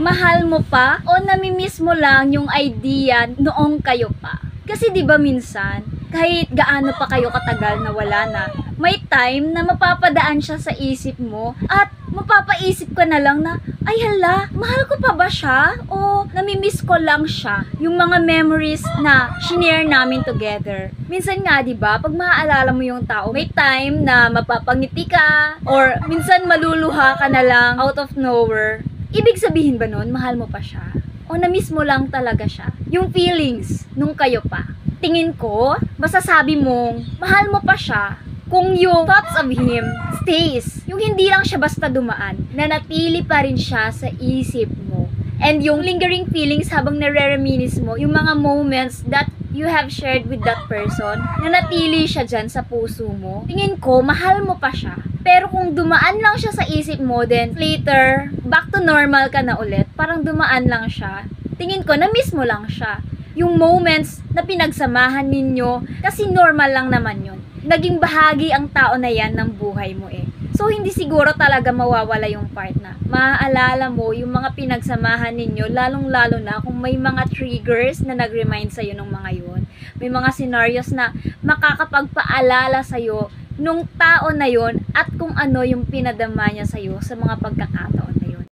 Mahal mo pa o namimiss mo lang yung idea noong kayo pa? Kasi 'di ba minsan, kahit gaano pa kayo katagal na wala na, may time na mapapadaan siya sa isip mo at mapapaisip ka na lang na, ay hala, mahal ko pa ba siya? O namimiss ko lang siya? Yung mga memories na shinare namin together. Minsan nga 'di ba, pag maaalala mo yung tao, may time na mapapangiti ka or minsan maluluha ka na lang out of nowhere. Ibig sabihin ba nun, mahal mo pa siya? O na-miss mo lang talaga siya? Yung feelings nung kayo pa. Tingin ko, masasabi mong mahal mo pa siya kung yung thoughts of him stays. Yung hindi lang siya basta dumaan, nanatili pa rin siya sa isip mo. And yung lingering feelings habang nare-reminisce mo, yung mga moments that you have shared with that person, nanatili siya dyan sa puso mo. Tingin ko, mahal mo pa siya. Pero kung dumaan lang siya sa isip mo, then later, back to normal ka na ulit, parang dumaan lang siya, tingin ko, na-miss mo lang siya. Yung moments na pinagsamahan ninyo, kasi normal lang naman yun. Naging bahagi ang tao na yan ng buhay mo eh. So, hindi siguro talaga mawawala yung part na maaalala mo yung mga pinagsamahan ninyo, lalong-lalo na kung may mga triggers na nag-remind sa'yo ng mga yun. May mga scenarios na makakapagpaalala sa'yo nung tao na yon at kung ano yung pinadama niya sa'yo sa mga pagkakataon